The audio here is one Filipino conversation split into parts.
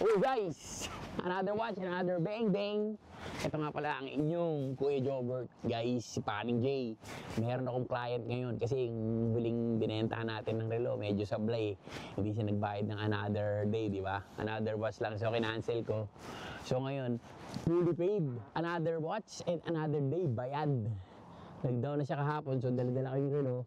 Oh guys, another watch, another bang bang. Ito nga pala ang inyong Kuya Jobert, guys, si Paring J. Meron akong client ngayon kasi yung huling binentahan natin ng relo, medyo sablay. Hindi siya nagbayad ng another day, di ba? Another watch lang, so kinancel ko. So ngayon, fully paid. Another watch and another day, bayad. Nag-down na siya kahapon, so dala-dala ko yung relo.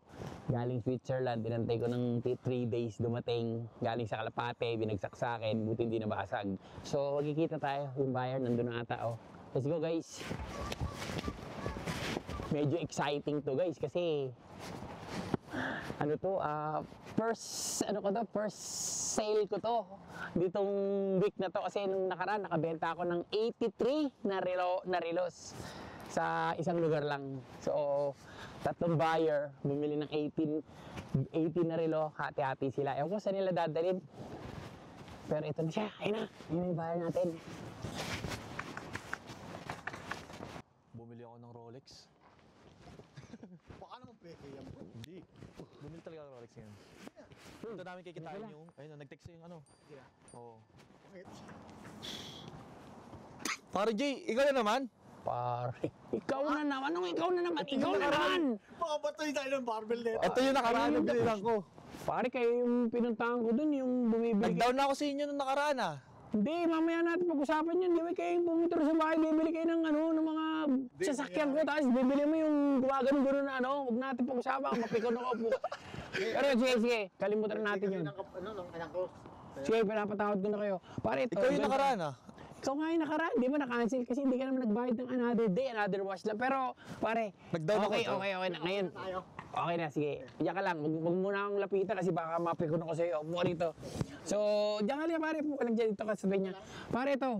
Galing Switzerland, tinantay ko ng 3 days dumating. Galing sa Kalapate, binagsak sa akin, buti hindi nabasag. So, magkikita tayo, yung buyer, nandun na ata, oh. Let's go, guys. Medyo exciting to, guys, kasi ano to, first sale ko to ditong week na to, kasi nung nakaraan nakabenta ako ng 83 na relos sa isang lugar lang. So, tatlong buyer, bumili ng 18 na relo, hati-hati sila. Ewan ko saan nila dadalhin. Pero ito na siya, ayun na, ayun na yung buyer natin. Bumili ako ng Rolex. Baka naman peke yan bro. Hindi. Bumili talaga ng Rolex ngayon. Ito namin kikitain yung, ayun na, nag-text yung ano. Yeah. Oo. Bakit? Pare Jay, ikaw na naman? Pare, ikaw na naman, ikaw na naman. Baka batoy tayo ng barbell nito. Ito yung nakaraan na binilang ko. Pare, kayo yung pinuntahan ko dun, yung bumibili. Nag-down na ako sa inyo nung nakaraan ah. Hindi, mamaya natin pag-usapan yun. Di ba kayo yung pumunta sa bahay, bibili kayo ng ano, ng mga sasakyan ko, tapos bibili mo yung gumagano-gano na ano, huwag natin pag-usapan, mapikon ako po. Pero sige, kalimutan na natin yun. Ano, ng anak ko. Sige, pinapatawad ko na kayo. Pare, ito. Ikaw yung nakaraan ah. Ikaw nga yung nakaraan, di ba na-cancel kasi hindi ka naman nagbayad ng another day, another watch lang. Pero, pare, Nag-down ako, okay na. Ngayon, Tayo. okay na, sige. Diyan ka lang, huwag muna akong lapitan kasi baka mapikon ako sa'yo. Mukha dito. So, diyan ka lang, pare, po ka lang dyan dito ka sabi niya. Pare, ito.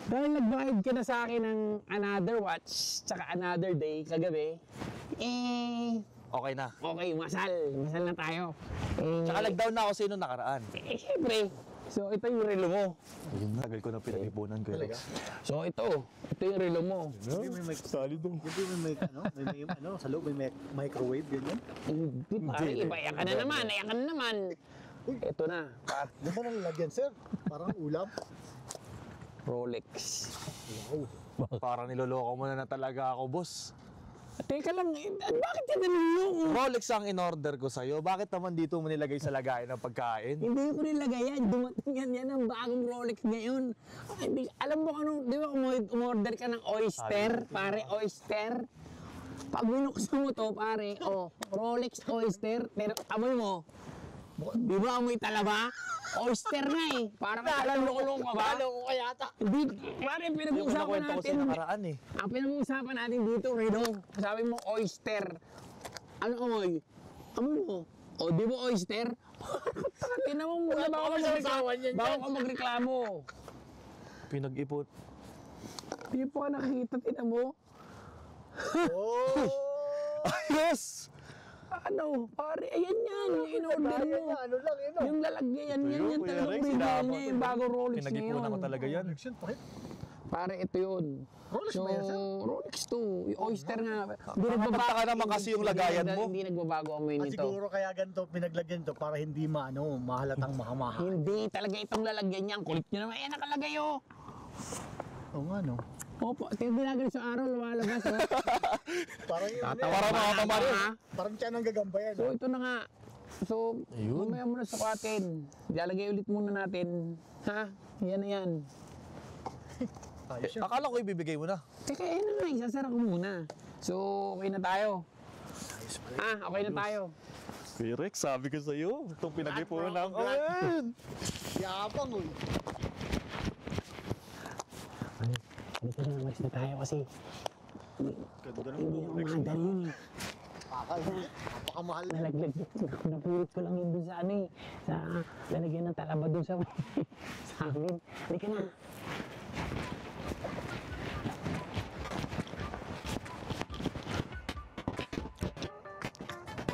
Dahil nagbayad ka na sa akin ng another watch, tsaka another day, kagabi, Okay na. okay, masal na tayo. Tsaka nag-down na ako sa inyo nung nakaraan. Syempre. So, ito yung relo mo. Ayun na. Tagal ko na pinag-ipunan ko Alex. So, ito yung relo mo. Hindi may Solid dong. Hindi may ano, sa loob may microwave ganyan. Hindi, pare, iba, ayan ka na naman. Ito na, Ano ba nalalagyan sir? Parang ulam. Rolex. Parang niloloko mo na talaga ako, boss. Teka lang, bakit yan yung Rolex ang in-order ko sa'yo. Bakit naman dito mo nilagay sa lagayan ng pagkain? Hindi ko nilagay yan. Dumating yan ang bagong Rolex ngayon. Hindi, alam mo ano, di ba umorder ka ng oyster, pare, oyster? Pag binuksan mo to, pare, Rolex oyster, pero amoy mo. Di ba amoy talaba? Oyster na eh. Parang loko ka ba? Lalo ko kaya ata. Hindi, pare, Yung pinag-uusapan kinakwento ko natin. sa nakaraan eh. Ang pinag-uusapan natin dito, Redo, sabi mo oyster. Ano amoy? Amoy mo. O, di mo oyster? Tinan mo muna bago ka magreklamo. Pinag-ipon. Di po ka nakikita, tinan mo. Oh! Ayos! Ano, pare, ayan yan, yung in-order mo. Ano lang yun. Yung lalagyan, yan Kuya talagang Rex, original sinama niya, ko. yung bagong Rolex ngayon. Pinag-ipunan ko talaga yan. Action, bakit? Pare, ito yun. Rolex So, ba yan, sir? Rolex to. Yung oyster nga. Nakakapagtaka naman kasi yung lagayan mo. Hindi nagbabago ang menu nito. Siguro kaya ganito pinaglagyan to para hindi mahalatang mahamahal. Hindi talaga itong lalagyan niya. Ang kulit nyo naman. Ayan, nakalagay oh. Oo nga no. Opo, tinagal sa araw, lumalabas oh. Parang yun. Para mga kamari. Parang tiyan ang gagambayan. So, ito na nga. So, Ayun. mamaya muna sukatin. Ilalagay ulit muna natin. Ha? Yan na yan. Ayos yun. Akala ko ibibigay mo na. Teka, yan na nga. Isasara ko muna. So, okay na tayo. Okay na tayo. Kuya Rex, sabi ko sa'yo, itong pinag-ipunan ko. Congrats. Ayun! Yabang uy. Dito na, umalis na tayo kasi Ganda ng hindi ako Rolex. makadali yun eh. Napakamahal na. Nalaglag, napulot ko lang yun dun sa ano eh. Sa lalagyan ng talaba dun sa sa amin. Halika na.